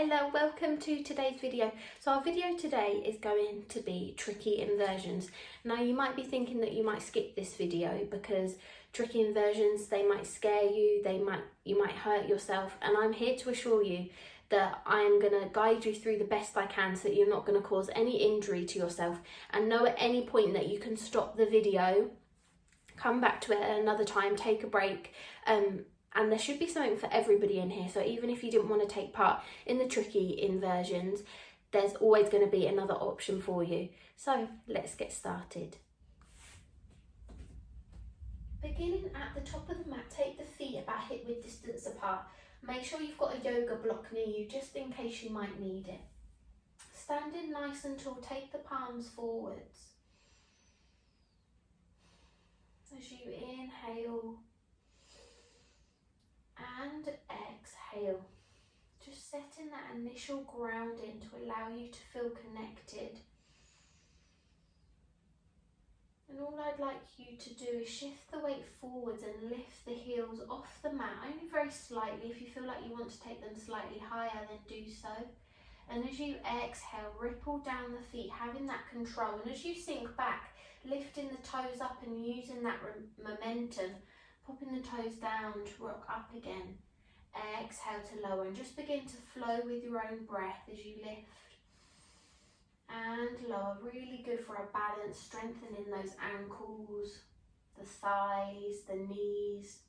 Hello, welcome to today's video. So our video today is going to be tricky inversions. Now you might be thinking that you might skip this video because tricky inversions, they might scare you, you might hurt yourself, and I'm here to assure you that I'm going to guide you through the best I can so that you're not going to cause any injury to yourself, and know at any point that you can stop the video, come back to it at another time, take a break, and there should be something for everybody in here. So even if you didn't want to take part in the tricky inversions, there's always going to be another option for you. So let's get started. Beginning at the top of the mat, take the feet about hip-width distance apart. Make sure you've got a yoga block near you just in case you might need it. Standing nice and tall, take the palms forwards. As you inhale and exhale, just setting that initial grounding to allow you to feel connected. And all I'd like you to do is shift the weight forwards and lift the heels off the mat, only very slightly. If you feel like you want to take them slightly higher, then do so. And as you exhale, ripple down the feet, having that control. And as you sink back, lifting the toes up and using that momentum, popping the toes down to rock up again. Exhale to lower and just begin to flow with your own breath as you lift and lower. Really good for a balance, strengthening those ankles, the thighs, the knees.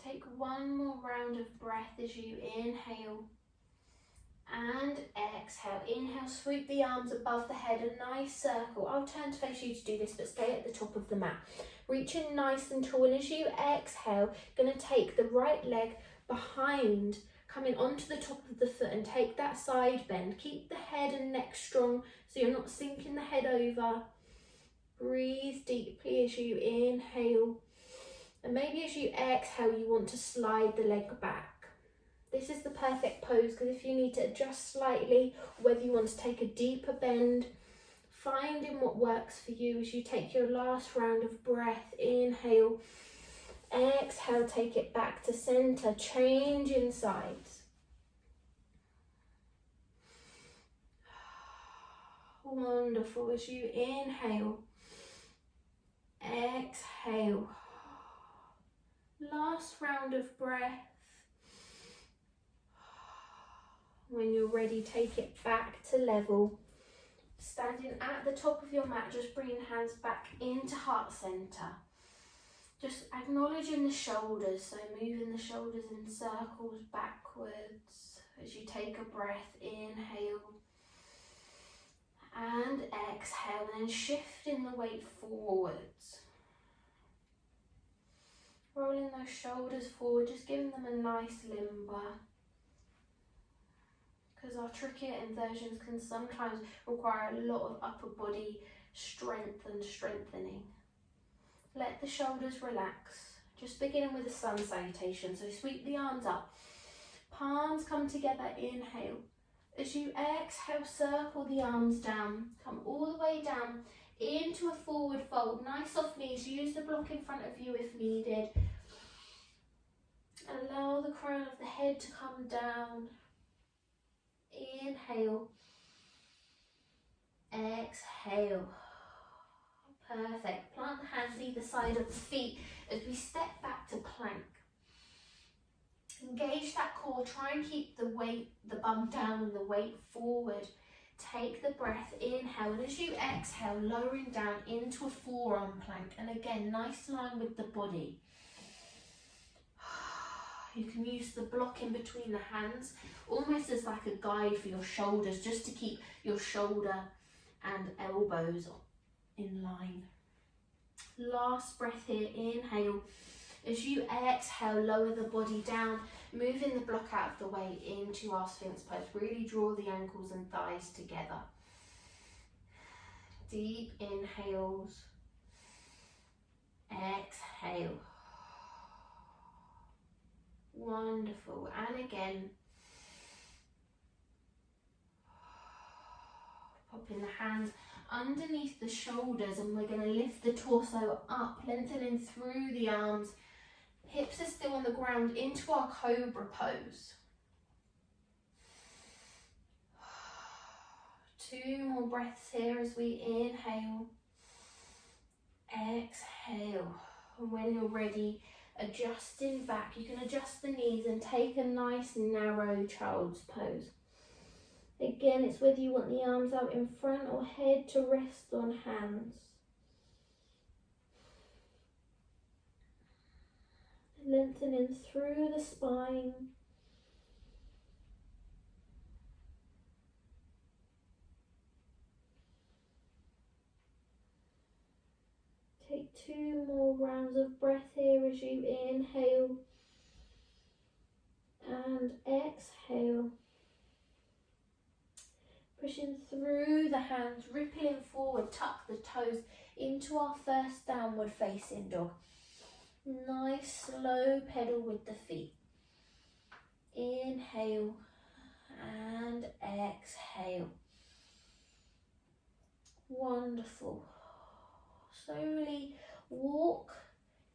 Take one more round of breath as you inhale and exhale. Inhale, sweep the arms above the head, a nice circle. I'll turn to face you to do this, but stay at the top of the mat. Reaching nice and tall, and as you exhale, going to take the right leg behind, coming onto the top of the foot, and take that side bend. Keep the head and neck strong so you're not sinking the head over. Breathe deeply as you inhale, and maybe as you exhale you want to slide the leg back. This is the perfect pose because if you need to adjust slightly, whether you want to take a deeper bend, finding what works for you as you take your last round of breath. Inhale, exhale, take it back to center, changing sides. Wonderful. As you inhale, exhale. Last round of breath. When you're ready, take it back to level. Standing at the top of your mat, just bringing hands back into heart center. Just acknowledging the shoulders, so moving the shoulders in circles backwards as you take a breath. Inhale and exhale, and then shifting the weight forwards. Rolling those shoulders forward, just giving them a nice limber, because our trickier inversions can sometimes require a lot of upper body strength and strengthening. Let the shoulders relax, just beginning with a sun salutation. So sweep the arms up, palms come together, inhale. As you exhale, circle the arms down, come all the way down into a forward fold. Nice soft knees, use the block in front of you if needed. Allow the crown of the head to come down. Inhale, exhale. Perfect. Plant the hands either side of the feet as we step back to plank. Engage that core, try and keep the weight, the bum down and the weight forward. Take the breath, inhale, and as you exhale, lowering down into a forearm plank. And again, nice line with the body. You can use the block in between the hands, almost as like a guide for your shoulders, just to keep your shoulder and elbows in line. Last breath here, inhale. As you exhale, lower the body down, moving the block out of the way into our Sphinx pose. Really draw the ankles and thighs together. Deep inhales, exhale. Wonderful. And again, popping the hands underneath the shoulders, and we're going to lift the torso up, lengthening through the arms. Hips are still on the ground into our cobra pose. 2 more breaths here as we inhale, exhale. And when you're ready, adjusting back, you can adjust the knees and take a nice narrow child's pose. Again, it's whether you want the arms out in front or head to rest on hands. Lengthening through the spine. Take 2 more rounds of breath here as you inhale and exhale. Pushing through the hands, rippling forward, tuck the toes into our first downward facing dog. Nice slow pedal with the feet. Inhale and exhale. Wonderful. Slowly walk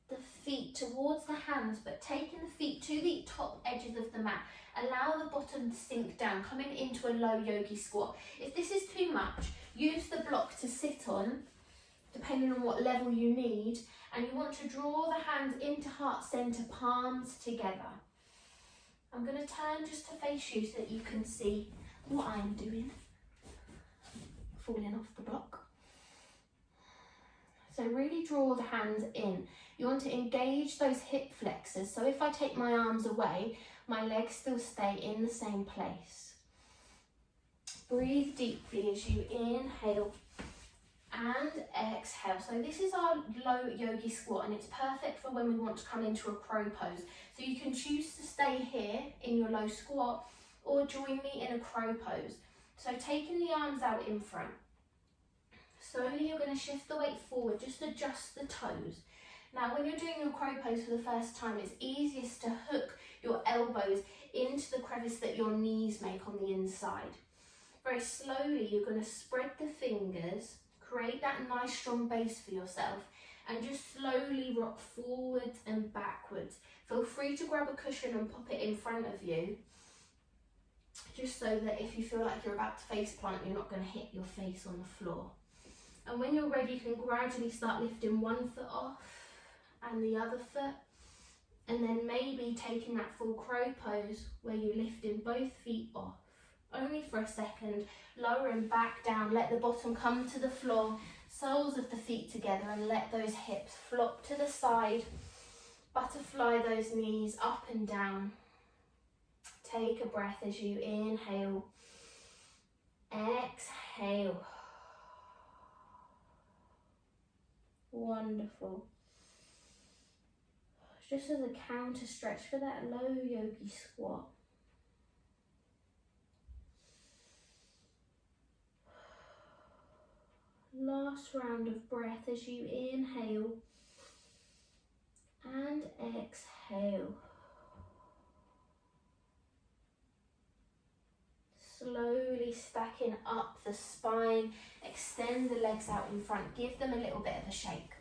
the feet towards the hands, but taking the feet to the top edges of the mat. Allow the bottom to sink down, coming into a low yogi squat. If this is too much, use the block to sit on, depending on what level you need, and you want to draw the hands into heart center, palms together. I'm going to turn just to face you so that you can see what I'm doing. Falling off the block. So really draw the hands in. You want to engage those hip flexors. So if I take my arms away, my legs still stay in the same place. Breathe deeply as you inhale and exhale. So this is our low yogi squat, and it's perfect for when we want to come into a crow pose. So you can choose to stay here in your low squat or join me in a crow pose. So taking the arms out in front. Slowly you're going to shift the weight forward, just adjust the toes. Now when you're doing your crow pose for the first time, it's easiest to hook your elbows into the crevice that your knees make on the inside. Very slowly you're going to spread the fingers, create that nice strong base for yourself, and just slowly rock forwards and backwards. Feel free to grab a cushion and pop it in front of you, just so that if you feel like you're about to face plant, you're not going to hit your face on the floor. And when you're ready, you can gradually start lifting one foot off and the other foot, and then maybe taking that full crow pose where you're lifting both feet off, only for a second, lowering back down, let the bottom come to the floor, soles of the feet together, and let those hips flop to the side, butterfly those knees up and down. Take a breath as you inhale, exhale. Wonderful. Just as a counter stretch for that low yogi squat. Last round of breath as you inhale and exhale. Slowly stacking up the spine, extend the legs out in front, give them a little bit of a shake.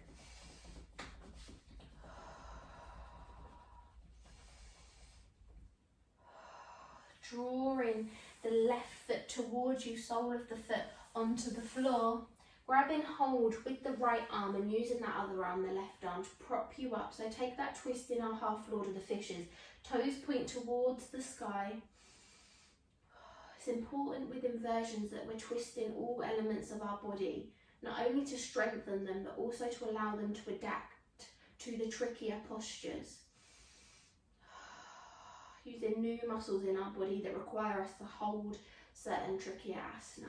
Drawing the left foot towards you, sole of the foot onto the floor, grabbing hold with the right arm and using that other arm, the left arm, to prop you up. So take that twist in our half Lord of the Fishes. Toes point towards the sky. It's important with inversions that we're twisting all elements of our body, not only to strengthen them, but also to allow them to adapt to the trickier postures. Using new muscles in our body that require us to hold certain trickier asana.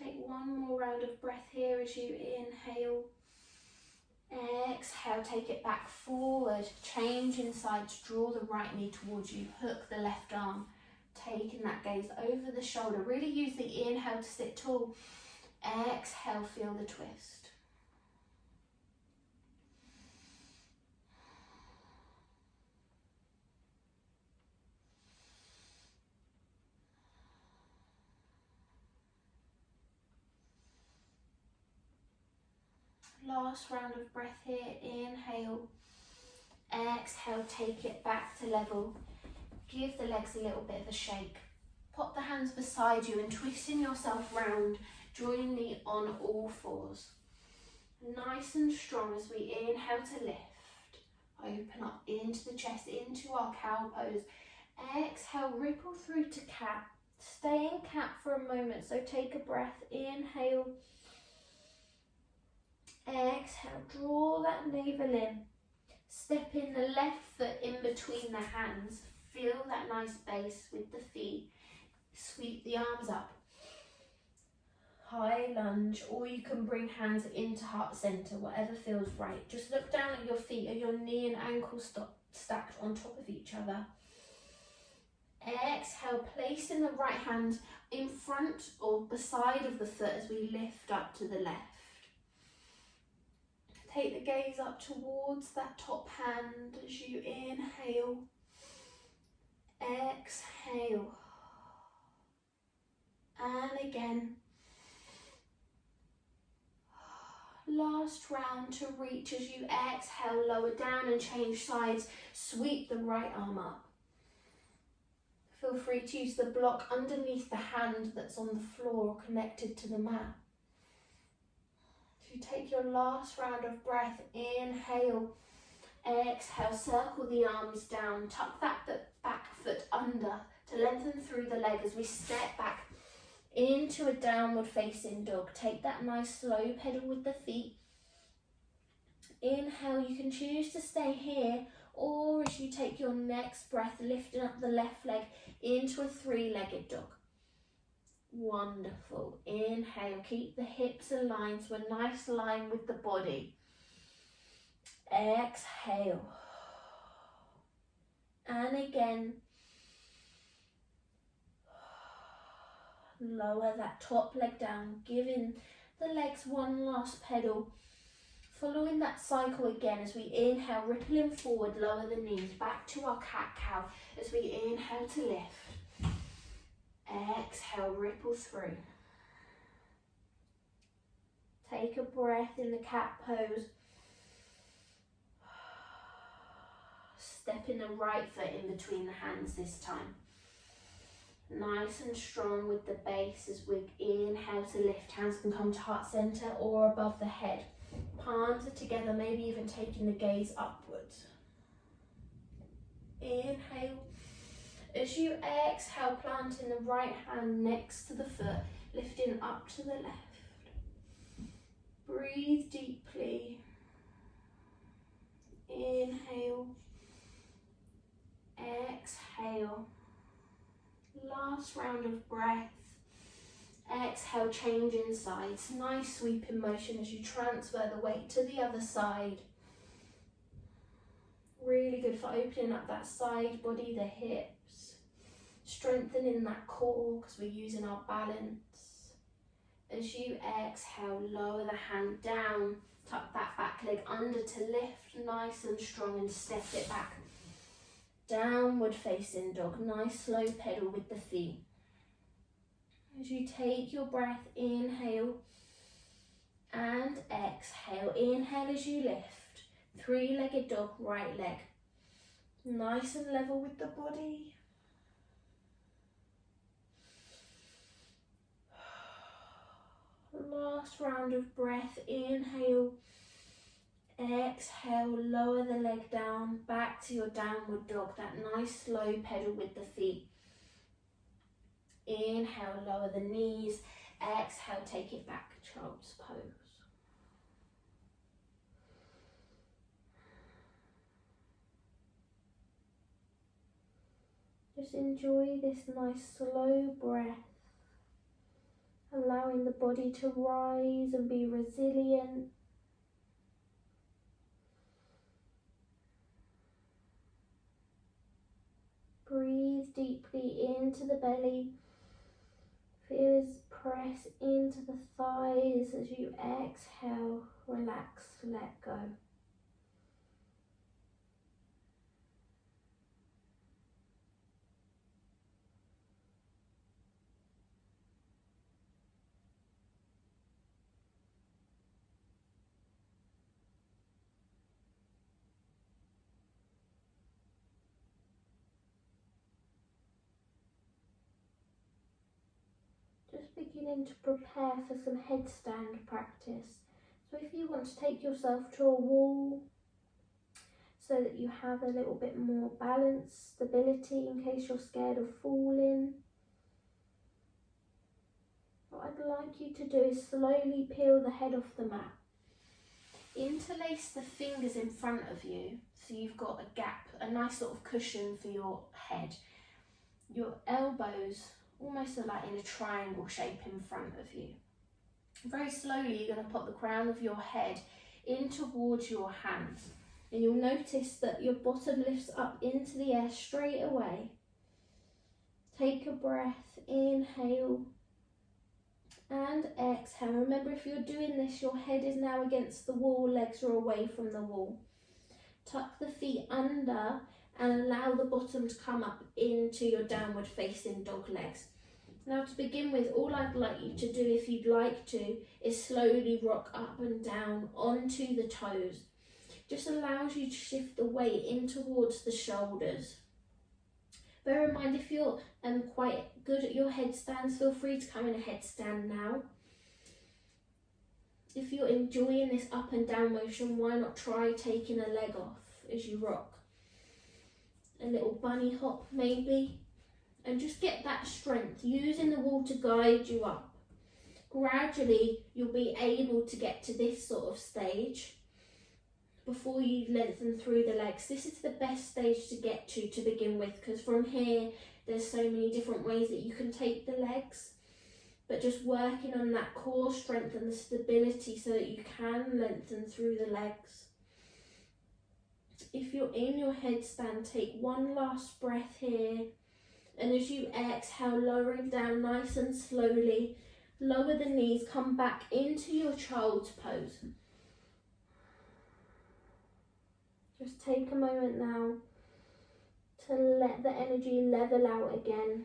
Take one more round of breath here as you inhale. Exhale, take it back forward. Change inside to draw the right knee towards you. Hook the left arm. Taking that gaze over the shoulder. Really use the inhale to sit tall. Exhale, feel the twist. Last round of breath here. Inhale. Exhale, take it back to level. Give the legs a little bit of a shake. Pop the hands beside you and twisting yourself round. Join me on all fours. Nice and strong as we inhale to lift. Open up into the chest, into our cow pose. Exhale, ripple through to cat. Stay in cat for a moment, so take a breath. Inhale. Exhale, draw that navel in. Step in the left foot in between the hands. Feel that nice base with the feet. Sweep the arms up. High lunge, or you can bring hands into heart center, whatever feels right. Just look down at your feet. Are your knee and ankle stacked on top of each other? Exhale, placing the right hand in front or beside of the foot as we lift up to the left. Take the gaze up towards that top hand as you inhale. Exhale. And again. Last round to reach as you exhale, lower down and change sides. Sweep the right arm up. Feel free to use the block underneath the hand that's on the floor or connected to the mat. So you take your last round of breath, inhale, exhale, circle the arms down, tuck that back foot under to lengthen through the leg as we step back into a downward facing dog. Take that nice slow pedal with the feet. Inhale, you can choose to stay here, or as you take your next breath, lifting up the left leg into a three-legged dog. Wonderful. Inhale, keep the hips aligned to a nice line with the body. Exhale. And again. Lower that top leg down, giving the legs one last pedal. Following that cycle again as we inhale, rippling forward, lower the knees, back to our cat-cow as we inhale to lift. Exhale, ripple through. Take a breath in the cat pose. Step in the right foot in between the hands this time. Nice and strong with the base as we inhale to lift. Hands can come to heart center or above the head. Palms are together, maybe even taking the gaze upwards. Inhale. As you exhale, planting the right hand next to the foot, lifting up to the left. Breathe deeply. Inhale. Exhale. Last round of breath. Exhale, changing sides. Nice sweeping motion as you transfer the weight to the other side. Really good for opening up that side body, the hips. Strengthening that core because we're using our balance. As you exhale, lower the hand down. Tuck that back leg under to lift nice and strong and step it back. Downward facing dog, nice slow pedal with the feet. As you take your breath, inhale and exhale. Inhale as you lift. Three-legged dog, right leg. Nice and level with the body. Last round of breath, inhale. Exhale, lower the leg down, back to your downward dog, that nice slow pedal with the feet. Inhale, lower the knees. Exhale, take it back, child's pose. Just enjoy this nice slow breath, allowing the body to rise and be resilient. Breathe deeply into the belly. Feel as press into the thighs as you exhale, relax, let go. beginning to prepare for some headstand practice. So if you want to take yourself to a wall so that you have a little bit more balance, stability in case you're scared of falling, what I'd like you to do is slowly peel the head off the mat. Interlace the fingers in front of you so you've got a gap, a nice sort of cushion for your head. Your elbows almost are like in a triangle shape in front of you. Very slowly you're going to pop the crown of your head in towards your hands, and you'll notice that your bottom lifts up into the air straight away. Take a breath, inhale and exhale. Remember, if you're doing this, your head is now against the wall, legs are away from the wall. Tuck the feet under and allow the bottom to come up into your downward facing dog legs. Now, to begin with, all I'd like you to do, if you'd like to, is slowly rock up and down onto the toes. Just allows you to shift the weight in towards the shoulders. Bear in mind, if you're quite good at your headstands, feel free to come in a headstand now. If you're enjoying this up and down motion, why not try taking a leg off as you rock? A little bunny hop maybe. And just get that strength, using the wall to guide you up. Gradually, you'll be able to get to this sort of stage before you lengthen through the legs. This is the best stage to get to begin with, because from here there's so many different ways that you can take the legs, but just working on that core strength and the stability so that you can lengthen through the legs. If you're in your headstand, take one last breath here, and as you exhale, lowering down nice and slowly, lower the knees, come back into your child's pose. Just take a moment now to let the energy level out again.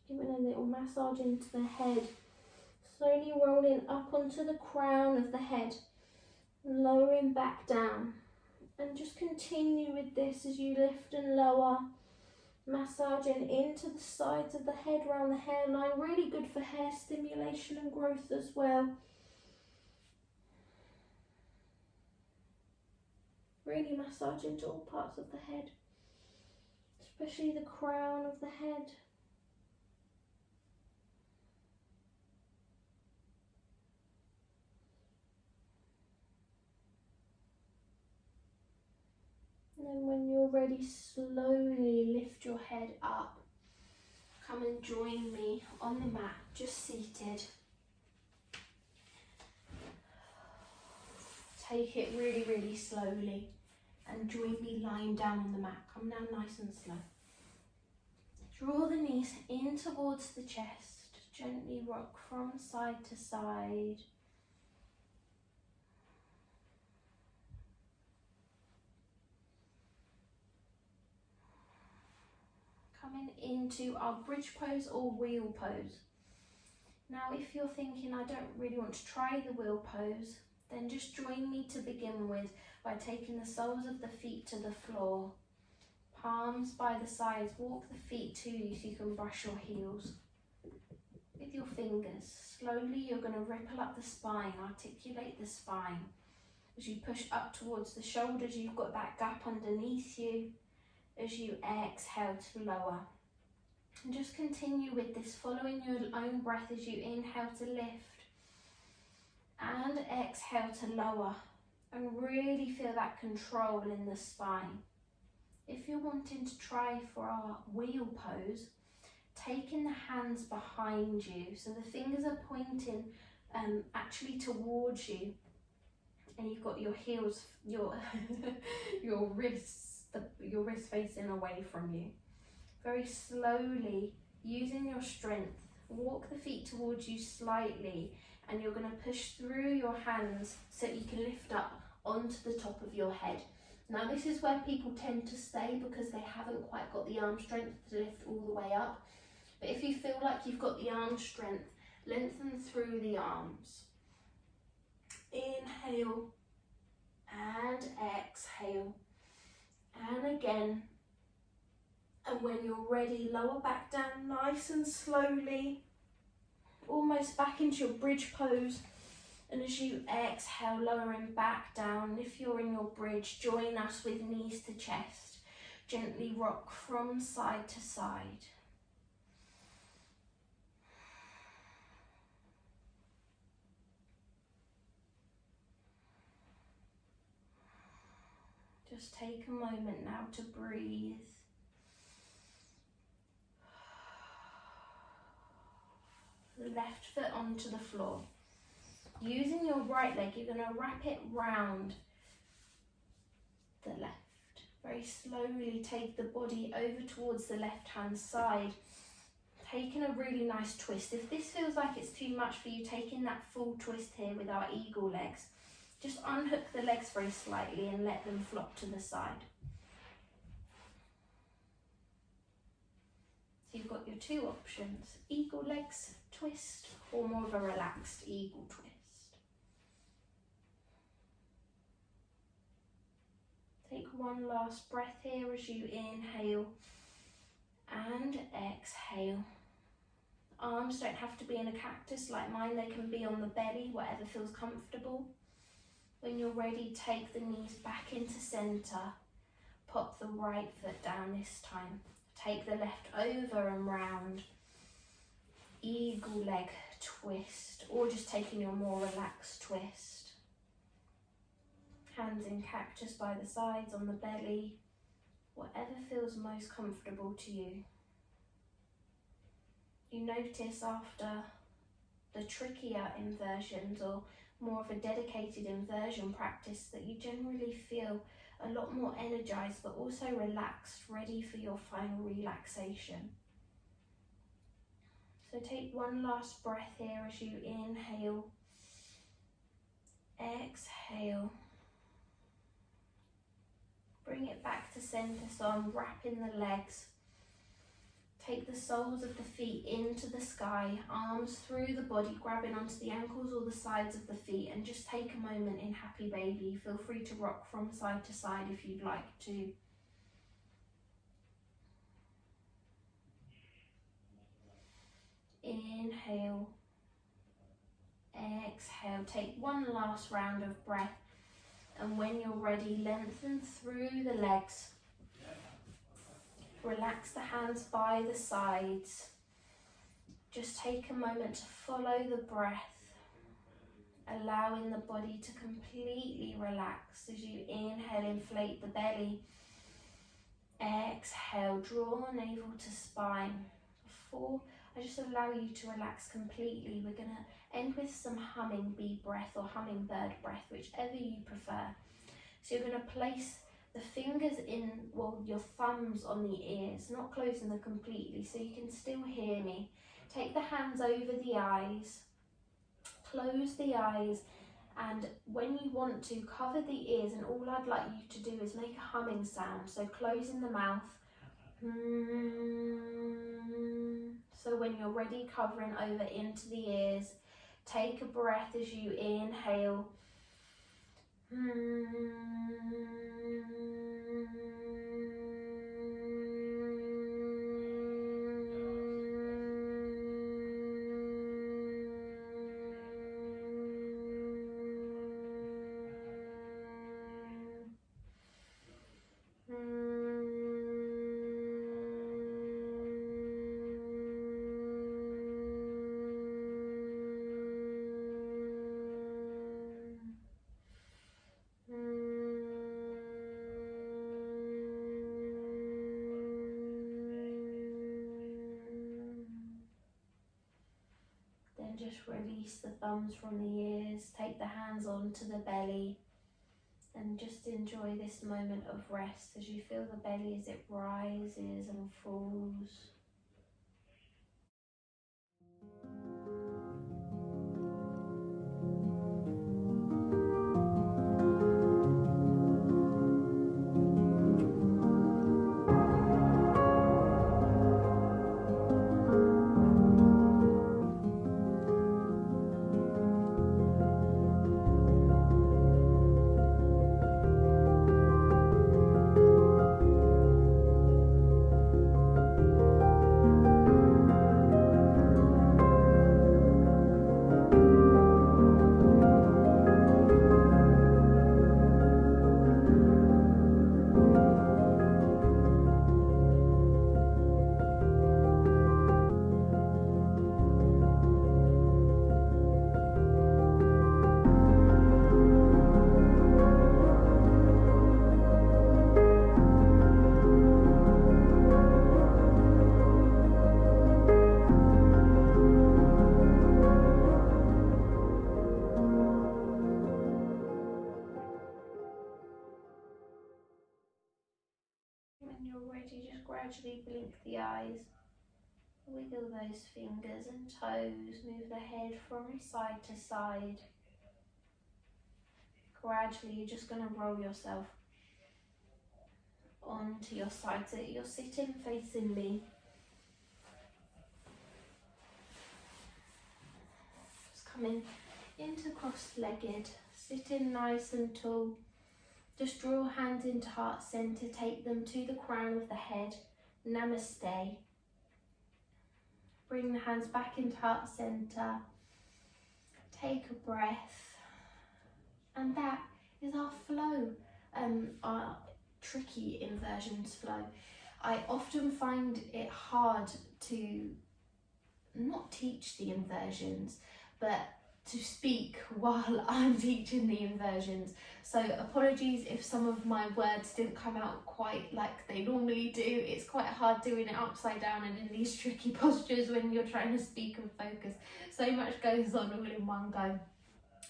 Just giving a little massage into the head, slowly rolling up onto the crown of the head, lowering back down, and just continue with this as you lift and lower, massaging into the sides of the head, around the hairline. Really good for hair stimulation and growth as well. Really massage into all parts of the head, especially the crown of the head. And then when you're ready, slowly lift your head up. Come and join me on the mat, just seated. Take it really, really slowly and join me lying down on the mat. Come down nice and slow. Draw the knees in towards the chest. Gently rock from side to side. Coming into our bridge pose or wheel pose. Now, if you're thinking, I don't really want to try the wheel pose, then just join me to begin with by taking the soles of the feet to the floor. Palms by the sides, walk the feet to you so you can brush your heels. With your fingers, slowly you're going to ripple up the spine, articulate the spine. As you push up towards the shoulders, you've got that gap underneath you. As you exhale to lower. And just continue with this, following your own breath as you inhale to lift and exhale to lower, and really feel that control in the spine. If you're wanting to try for our wheel pose, taking the hands behind you, so the fingers are pointing actually towards you, and you've got your heels, your wrists, your wrist facing away from you. Very slowly, using your strength, walk the feet towards you slightly, and you're going to push through your hands so you can lift up onto the top of your head. Now, this is where people tend to stay because they haven't quite got the arm strength to lift all the way up. But if you feel like you've got the arm strength, lengthen through the arms. Inhale and exhale. And again. And when you're ready, lower back down nice and slowly, almost back into your bridge pose. And as you exhale, lowering back down. If you're in your bridge, join us with knees to chest. Gently rock from side to side. Just take a moment now to breathe. Left foot onto the floor. Using your right leg, you're going to wrap it round the left. Very slowly take the body over towards the left-hand side. Taking a really nice twist. If this feels like it's too much for you, taking that full twist here with our eagle legs. Just unhook the legs very slightly and let them flop to the side. So you've got your two options, eagle legs twist or more of a relaxed eagle twist. Take one last breath here as you inhale and exhale. Arms don't have to be in a cactus like mine, they can be on the belly, whatever feels comfortable. When you're ready, take the knees back into centre. Pop the right foot down this time. Take the left over and round. Eagle leg twist, or just taking your more relaxed twist. Hands in cactus by the sides, on the belly. Whatever feels most comfortable to you. You notice after the trickier inversions or more of a dedicated inversion practice that you generally feel a lot more energized but also relaxed, ready for your final relaxation. So take one last breath here as you inhale, exhale. Bring it back to center, so unwrapping the legs. Take the soles of the feet into the sky, arms through the body, grabbing onto the ankles or the sides of the feet, and just take a moment in Happy Baby. Feel free to rock from side to side if you'd like to. Inhale, exhale. Take one last round of breath, and when you're ready, lengthen through the legs. Relax the hands by the sides. Just take a moment to follow the breath, allowing the body to completely relax. As you inhale, inflate the belly. Exhale, draw navel to spine. Before I just allow you to relax completely, we're going to end with some humming bee breath or hummingbird breath, whichever you prefer. So you're going to place the fingers in, well, your thumbs on the ears, not closing them completely so you can still hear me. Take the hands over the eyes, close the eyes, and when you want to, cover the ears, and all I'd like you to do is make a humming sound, so closing the mouth. So when you're ready, covering over into the ears, take a breath as you inhale. Then just release the thumbs from the ears, take the hands onto the belly, and just enjoy this moment of rest as you feel the belly as it rises and falls. you just gradually blink the eyes, wiggle those fingers and toes, move the head from side to side. Gradually, you're just going to roll yourself onto your side so that you're sitting facing me. Just coming into cross-legged, sitting nice and tall. Just draw hands into heart center, take them to the crown of the head. Namaste. Bring the hands back into heart center. Take a breath. And that is our flow, our tricky inversions flow. I often find it hard to not teach the inversions, but to speak while I'm teaching the inversions. So apologies if some of my words didn't come out quite like they normally do. It's quite hard doing it upside down and in these tricky postures when you're trying to speak and focus. So much goes on all in one go.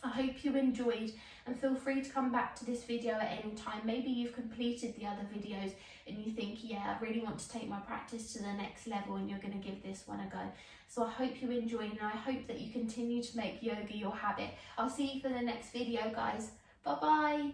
I hope you enjoyed, and feel free to come back to this video at any time. Maybe you've completed the other videos and you think, yeah, I really want to take my practice to the next level, and you're going to give this one a go. So I hope you enjoy, and I hope that you continue to make yoga your habit. I'll see you for the next video, guys. Bye bye.